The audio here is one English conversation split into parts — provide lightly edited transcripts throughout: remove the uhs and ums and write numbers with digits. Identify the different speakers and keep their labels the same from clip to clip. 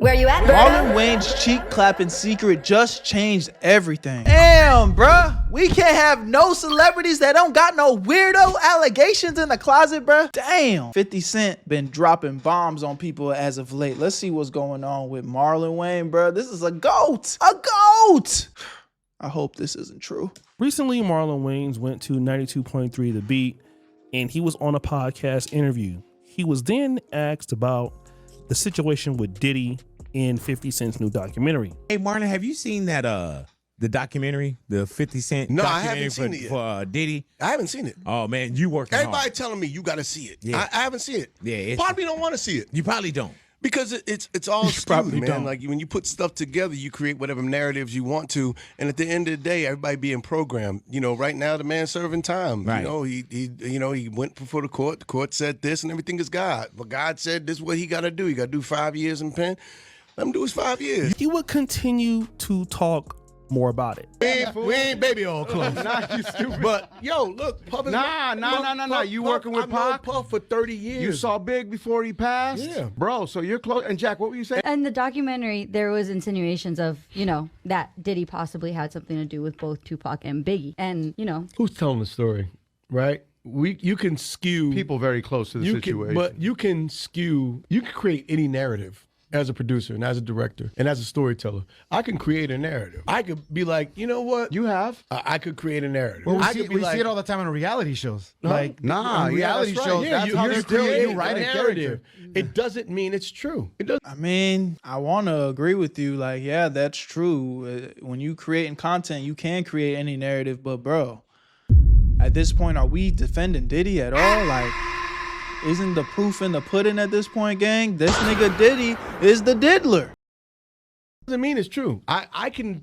Speaker 1: Where you at, Berto?
Speaker 2: Marlon Wayans' cheek clapping secret just changed everything. Damn, bruh. We can't have no celebrities that don't got no weirdo allegations in the closet, bruh. Damn. 50 Cent been dropping bombs on people as of late. Let's see what's going on with Marlon Wayans, bruh. This is a GOAT. A GOAT. I hope this isn't true.
Speaker 3: Recently, Marlon Wayans went to 92.3 The Beat, and he was on a podcast interview. He was then asked about the situation with Diddy in 50 Cent's new documentary.
Speaker 4: Hey, Marlon, have you seen that the documentary, the 50 Cent
Speaker 5: No, I
Speaker 4: documentary
Speaker 5: haven't seen it yet.
Speaker 4: for Diddy?
Speaker 5: I haven't seen it.
Speaker 4: Oh, man, you working
Speaker 5: Everybody
Speaker 4: hard.
Speaker 5: telling me you got to see it.
Speaker 4: Yeah.
Speaker 5: I haven't seen it.
Speaker 4: Yeah,
Speaker 5: Probably don't want to see it.
Speaker 4: You probably don't.
Speaker 5: Because it's all skewed,
Speaker 2: probably
Speaker 5: man.
Speaker 2: don't.
Speaker 5: Like when you put stuff together, you create whatever narratives you want to, and at the end of the day, everybody being programmed. You know, right now the man's serving time.
Speaker 4: Right.
Speaker 5: You know, he went before the court. The court said this, and everything is God. But God said this is what he got to do. He got to do 5 years in pen. Let him do his 5 years.
Speaker 3: He would continue to talk more about it.
Speaker 6: We ain't baby all close.
Speaker 5: Nah, you stupid. But yo, look, Puff is
Speaker 6: Nah. You working with
Speaker 5: I've known
Speaker 6: Pac?
Speaker 5: Puff for 30 years.
Speaker 6: You saw Big before he passed?
Speaker 5: Yeah.
Speaker 6: Bro, so you're close. And Jack, what were you saying?
Speaker 1: In the documentary, there was insinuations of, that Diddy possibly had something to do with both Tupac and Biggie. And,
Speaker 7: Who's telling the story, right? You can skew
Speaker 6: People very close to the situation.
Speaker 7: but you can create any narrative as a producer and as a director and as a storyteller. I can create a narrative. I could be like, you know what?
Speaker 6: you have?
Speaker 7: I could create a narrative.
Speaker 8: Well,
Speaker 7: I could be
Speaker 8: we
Speaker 7: like,
Speaker 8: see it all the time on reality shows.
Speaker 7: Huh?
Speaker 8: Like,
Speaker 6: Nah,
Speaker 8: on
Speaker 6: yeah,
Speaker 8: reality
Speaker 6: that's right.
Speaker 8: shows,
Speaker 6: Yeah,
Speaker 8: that's how
Speaker 7: you're
Speaker 8: they're
Speaker 7: still
Speaker 8: creating
Speaker 7: you
Speaker 8: write a
Speaker 7: narrative.
Speaker 8: character.
Speaker 7: It doesn't mean it's true. It doesn't.
Speaker 2: I mean, I want to agree with you. Like, yeah, that's true. When you creating content, you can create any narrative. But, bro, at this point, are we defending Diddy at all? Like, isn't the proof in the pudding at this point, gang? This nigga Diddy is the diddler.
Speaker 7: Doesn't mean it's true. I can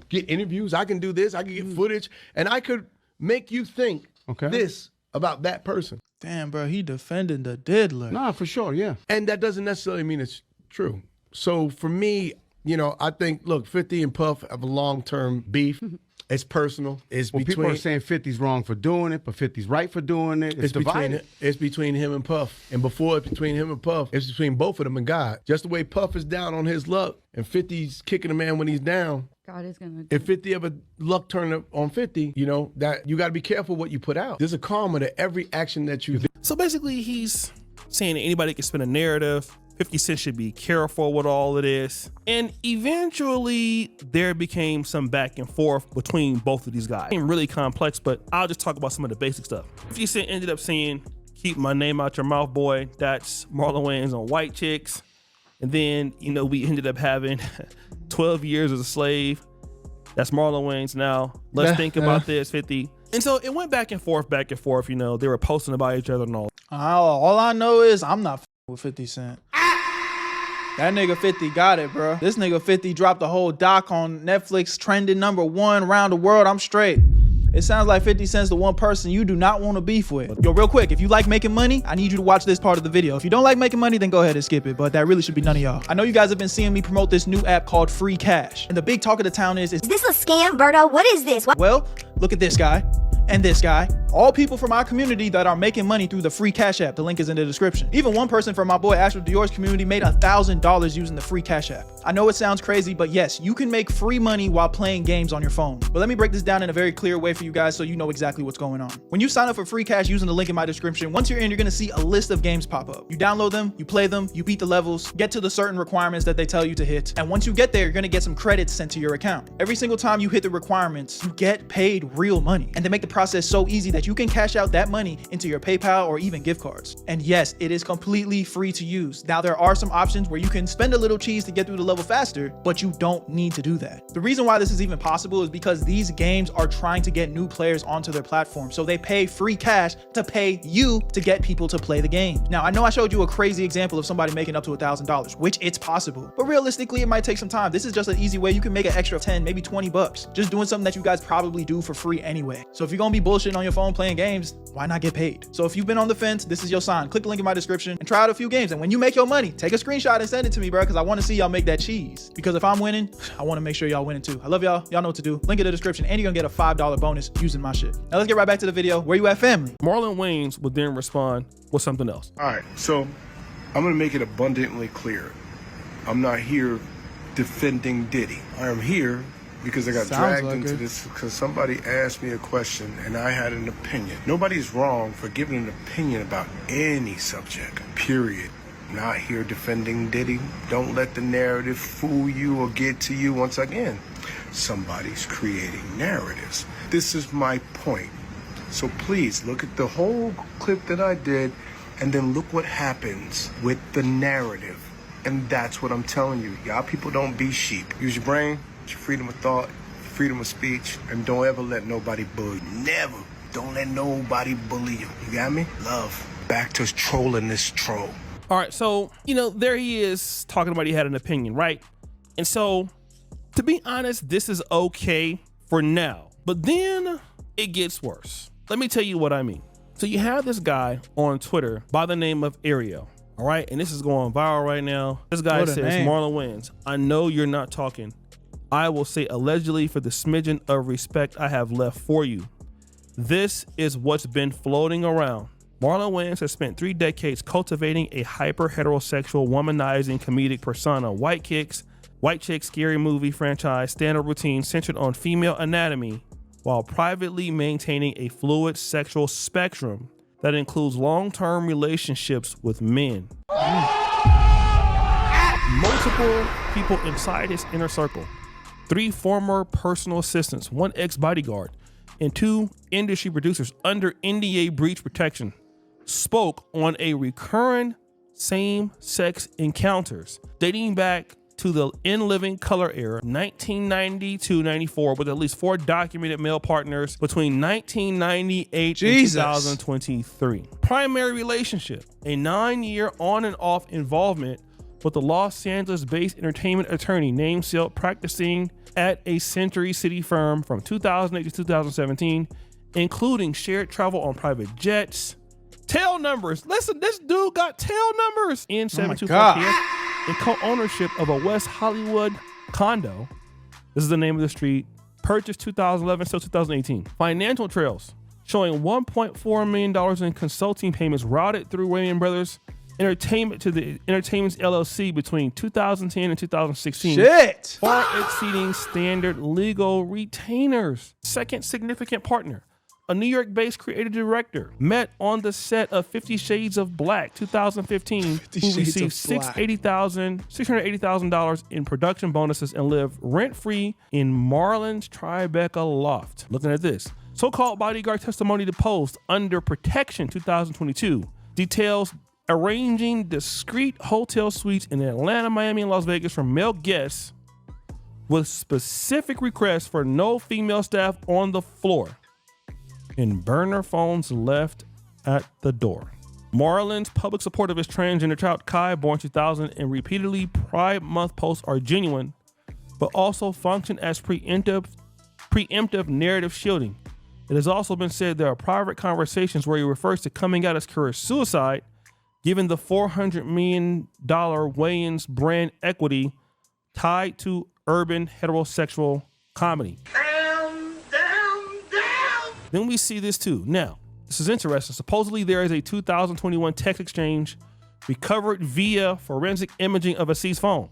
Speaker 7: get interviews. I can do this. I can get footage, and I could make you think this about that person.
Speaker 2: Damn, bro, he defending the diddler.
Speaker 6: Nah, for sure, yeah.
Speaker 7: And that doesn't necessarily mean it's true. So for me, I think, look, 50 and Puff have a long-term beef. It's personal. It's
Speaker 6: Well, people
Speaker 7: between
Speaker 6: are saying 50's wrong for doing it, but 50's right for doing it. It's divided.
Speaker 7: it's between him and Puff. And before it's between him and Puff, it's between both of them and God. Just the way Puff is down on his luck and 50's kicking a man when he's down.
Speaker 1: God is going to...
Speaker 7: If 50 ever luck turn up on 50, that you got to be careful what you put out. There's a karma to every action that you do.
Speaker 3: So basically, he's saying that anybody can spin a narrative. 50 Cent should be careful with all of this. And eventually, there became some back and forth between both of these guys. It became really complex, but I'll just talk about some of the basic stuff. 50 Cent ended up saying, "Keep my name out your mouth, boy." That's Marlon Wayans on White Chicks. And then, we ended up having 12 years as a slave. That's Marlon Wayans now. Let's think about this, 50. And so it went back and forth. They were posting about each other and all.
Speaker 2: All I know is I'm not with 50 Cent. That nigga 50 got it, bro. This nigga 50 dropped the whole doc on Netflix, trending #1 around the world. I'm straight. It sounds like 50 Cent's the one person you do not want to beef with. Yo, real quick, if you like making money, I need you to watch this part of the video. If you don't like making money, then go ahead and skip it, but that really should be none of y'all. I know you guys have been seeing me promote this new app called Free Cash. And the big talk of the town is
Speaker 1: Is this a scam, Berto? What is this?
Speaker 2: well, look at this guy and this guy. All people from our community that are making money through the Free Cash app. The link is in the description. Even one person from my boy Astro Dior's community made $1,000 using the Free Cash app. I know it sounds crazy, but yes, you can make free money while playing games on your phone. But let me break this down in a very clear way for you guys so you know exactly what's going on. When you sign up for Free Cash using the link in my description, once you're in, you're gonna see a list of games pop up. You download them, you play them, you beat the levels, get to the certain requirements that they tell you to hit. And once you get there, you're gonna get some credits sent to your account. Every single time you hit the requirements, you get paid real money. And they make the process so easy that you can cash out that money into your PayPal or even gift cards. And yes, it is completely free to use. Now, there are some options where you can spend a little cheese to get through the level faster, but you don't need to do that. The reason why this is even possible is because these games are trying to get new players onto their platform. So they pay free cash to pay you to get people to play the game. Now, I know I showed you a crazy example of somebody making up to $1,000, which it's possible, but realistically, it might take some time. This is just an easy way you can make an extra 10, maybe 20 bucks, just doing something that you guys probably do for free anyway. So if you're gonna be bullshitting on your phone playing games, why not get paid? So if you've been on the fence, this is your sign. Click the link in my description and try out a few games. And when you make your money, take a screenshot and send it to me, bro, because I want to see y'all make that cheese. Because if I'm winning, I want to make sure y'all winning too. I love y'all. Y'all know what to do. Link in the description, and you're gonna get a $5 bonus using my shit. Now let's get right back to the video. Where you at, family?
Speaker 3: Marlon Wayans would then respond with something else.
Speaker 9: All right, so I'm gonna make it abundantly clear.
Speaker 5: I'm not here defending Diddy. I am here because I got
Speaker 2: Sounds
Speaker 5: dragged
Speaker 2: like
Speaker 5: into
Speaker 2: it.
Speaker 5: this because somebody asked me a question and I had an opinion. Nobody's wrong for giving an opinion about any subject, period. Not here defending Diddy. Don't let the narrative fool you or get to you. Once again, somebody's creating narratives. This is my point. So please look at the whole clip that I did and then look what happens with the narrative. And that's what I'm telling you. Y'all people don't be sheep. Use your brain, your freedom of thought, freedom of speech, and don't ever let nobody bully you. Never. Don't let nobody bully you. You got me? Love. Back to trolling this troll.
Speaker 3: All right, so, there he is talking about he had an opinion, right? And so, to be honest, this is okay for now. But then it gets worse. Let me tell you what I mean. So you have this guy on Twitter by the name of Ariel. All right, and this is going viral right now. This guy says, Marlon Wayans, I know you're not talking. I will say allegedly for the smidgen of respect I have left for you. This is what's been floating around. Marlon Wayans has spent 3 decades cultivating a hyper-heterosexual, womanizing comedic persona. White Chicks, scary movie franchise, stand-up routine centered on female anatomy, while privately maintaining a fluid sexual spectrum that includes long-term relationships with men. Multiple people inside his inner circle, 3 former personal assistants, 1 ex-bodyguard, and 2 industry producers under NDA breach protection spoke on a recurring same-sex encounters dating back to the In Living Color era, 1990-94, with at least 4 documented male partners between 1998 and 2023. Primary relationship, a 9-year on and off involvement with the Los Angeles-based entertainment attorney named Silk, practicing at a Century City firm from 2008 to 2017, including shared travel on private jets, tail numbers. Listen, this dude got tail numbers in 725 and co-ownership of a West Hollywood condo. This is the name of the street. Purchased 2011, still 2018. Financial trails showing $1.4 million in consulting payments routed through Wayans Brothers Entertainment to the Entertainments LLC between 2010 and 2016.
Speaker 2: Shit!
Speaker 3: Far exceeding standard legal retainers. Second significant partner, a New York-based creative director, met on the set of 50 Shades of Black 2015, who received $680,000 in production bonuses and lived rent-free in Marlon's Tribeca loft. Looking at this, so-called bodyguard testimony deposed under protection 2022 details arranging discreet hotel suites in Atlanta, Miami, and Las Vegas for male guests with specific requests for no female staff on the floor, and burner phones left at the door. Marlon's public support of his transgender child Kai, born 2000, and repeatedly Pride Month posts are genuine, but also function as preemptive narrative shielding. It has also been said there are private conversations where he refers to coming out as career suicide, given the $400 million Wayans brand equity tied to urban heterosexual comedy. Then we see this too. Now, this is interesting. Supposedly there is a 2021 text exchange recovered via forensic imaging of a seized phone.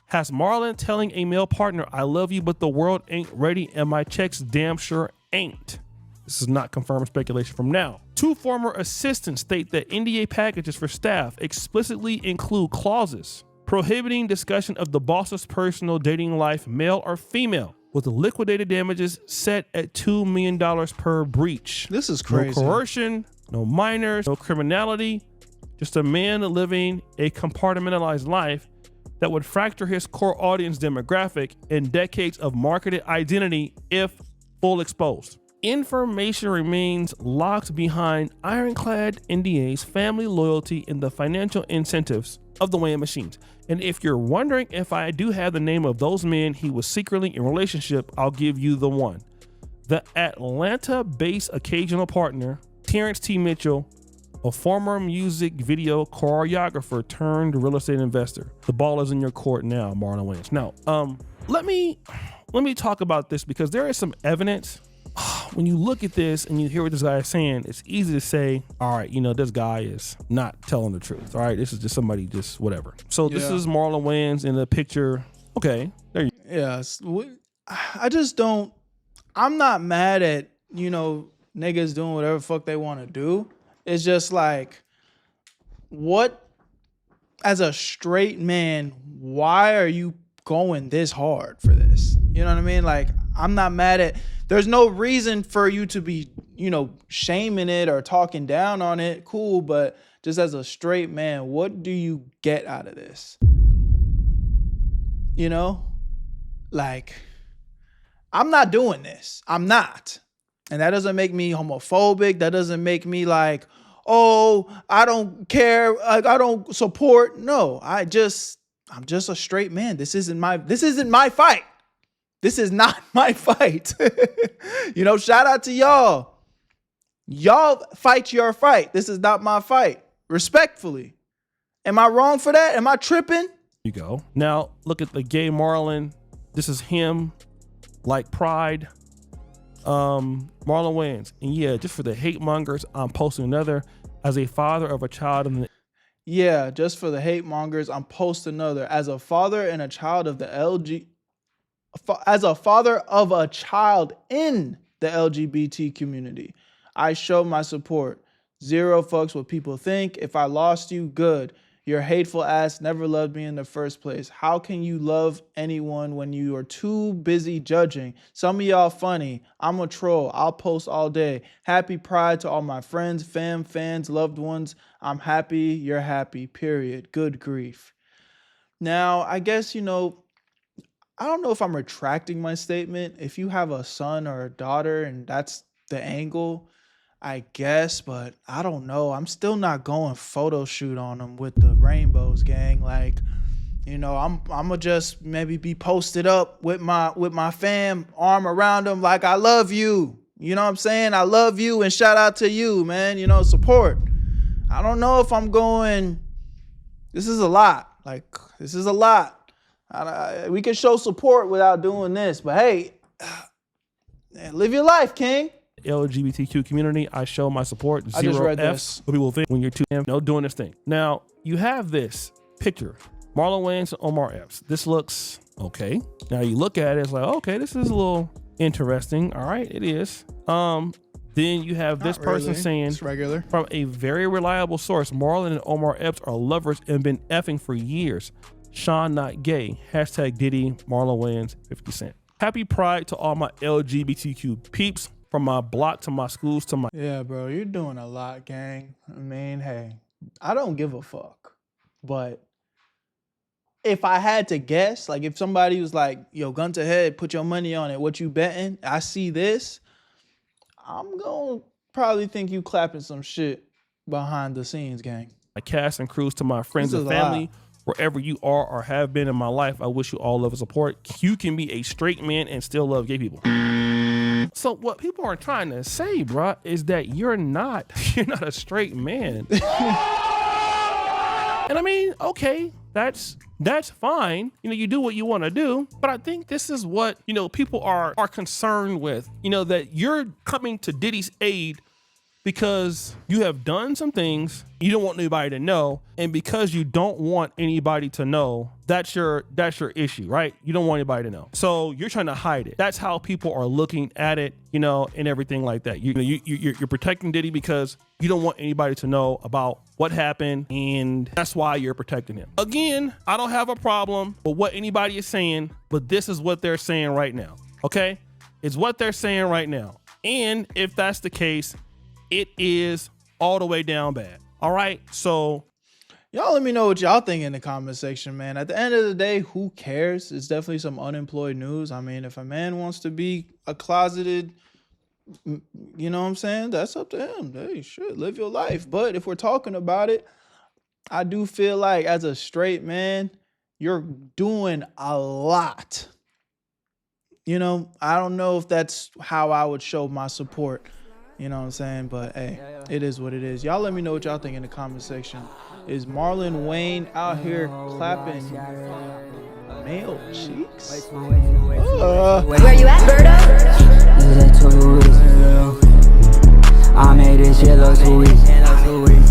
Speaker 3: Has Marlon telling a male partner, I love you, but the world ain't ready and my checks damn sure ain't. This is not confirmed speculation from now. 2 former assistants state that NDA packages for staff explicitly include clauses prohibiting discussion of the boss's personal dating life, male or female, with liquidated damages set at $2 million per breach.
Speaker 2: This is crazy.
Speaker 3: No coercion, no minors, no criminality, just a man living a compartmentalized life that would fracture his core audience demographic and decades of marketed identity if full exposed. Information remains locked behind ironclad NDAs, family loyalty, and the financial incentives of the Wayans machines. And if you're wondering if I do have the name of those men he was secretly in relationship, I'll give you the one. The Atlanta-based occasional partner, Terrence T. Mitchell, a former music video choreographer turned real estate investor. The ball is in your court now, Marlon Wayans. Now, let me talk about this because there is some evidence. when you look at this and you hear what this guy is saying, it's easy to say, all right, you know, this guy is not telling the truth. All right, this is just somebody just whatever. So this is Marlon Wayans in the picture. Okay, there you go.
Speaker 2: Yeah, I just don't. I'm not mad at, you know, niggas doing whatever the fuck they want to do. It's just like, what, as a straight man, why are you going this hard for this? You know what I mean? Like, I'm not mad at, there's no reason for you to be, you know, shaming it or talking down on it. Cool, but just as a straight man, what do you get out of this? You know? Like, I'm not doing this. I'm not. And that doesn't make me homophobic. That doesn't make me like, oh, I don't care. Like, I don't support. No, I'm just a straight man. This isn't my fight. This is not my fight. You know, shout out to y'all. Y'all fight your fight. This is not my fight. Respectfully. Am I wrong for that? Am I tripping?
Speaker 3: You go. Now look at the gay Marlon. This is him, like Pride. Marlon Wayans. And yeah, just for the hate mongers, I'm posting another. As a father of a child in the
Speaker 2: Yeah, just for the hate mongers, I'm posting another. As a father and a child of the as a father of a child in the LGBT community, I show my support. Zero fucks what people think. If I lost you, good. Your hateful ass never loved me in the first place. How can you love anyone when you are too busy judging? Some of y'all funny. I'm a troll. I'll post all day. Happy Pride to all my friends, fans, loved ones. I'm happy. You're happy. Period. Good grief. Now, I guess, you know, I don't know if I'm retracting my statement. If you have a son or a daughter and that's the angle, I guess, but I don't know. I'm still not going photo shoot on them with the rainbows, gang. Like, you know, I'm gonna just maybe be posted up with my fam, arm around them, like, I love you. You know what I'm saying? I love you and shout out to you, man. You know, support. I don't know if I'm going. This is a lot. Like, this is a lot. We can show support without doing this, but hey, live your life, King.
Speaker 3: LGBTQ community, I show my support.
Speaker 2: I just read
Speaker 3: F's. What people think when you're too doing this thing. Now you have this picture, Marlon Wayans and Omar Epps. This looks okay. Now you look at it, it's like, okay, this is a little interesting. All right, it is. Then you have this person saying,
Speaker 2: it's regular. From
Speaker 3: a very reliable source, Marlon and Omar Epps are lovers and been effing for years. Sean not gay. Hashtag Diddy, Marlon Wayans, 50 Cent. Happy Pride to all my LGBTQ peeps. From my block to my schools to my...
Speaker 2: Yeah, bro, you're doing a lot, gang. I mean, hey, I don't give a fuck. But if I had to guess, like if somebody was like, yo, gun to head, put your money on it, what you betting? I see this. I'm going to probably think you clapping some shit behind the scenes, gang.
Speaker 3: My cast and crews to my friends and family, wherever you are or have been in my life, I wish you all love and support. You can be a straight man and still love gay people. So what people are trying to say, bruh, is that you're not a straight man. And I mean, okay, that's fine. You know, you do what you want to do. But I think this is what, you know, people are concerned with, you know, that you're coming to Diddy's aid because you have done some things you don't want anybody to know, and because you don't want anybody to know, that's your issue, right? You don't want anybody to know, so you're trying to hide it. That's how people are looking at it, you know, and everything like that. You're protecting Diddy because you don't want anybody to know about what happened, and that's why you're protecting him. Again, I don't have a problem with what anybody is saying, but this is what they're saying right now. Okay, it's what they're saying right now, and if that's the case, it is all the way down bad. All right, so
Speaker 2: y'all let me know what y'all think in the comment section, man. At the end of the day, who cares? It's definitely some unemployed news. I mean, if a man wants to be a closeted, you know what I'm saying? That's up to him. Hey, shit, live your life. But if we're talking about it, I do feel like as a straight man, you're doing a lot. You know, I don't know if that's how I would show my support. You know what I'm saying? But hey, it is what it is. Y'all let me know what y'all think in the comment section. Is Marlon Wayne out here clapping male cheeks?
Speaker 1: Where you at, Berto?
Speaker 8: I made this shit look too easy.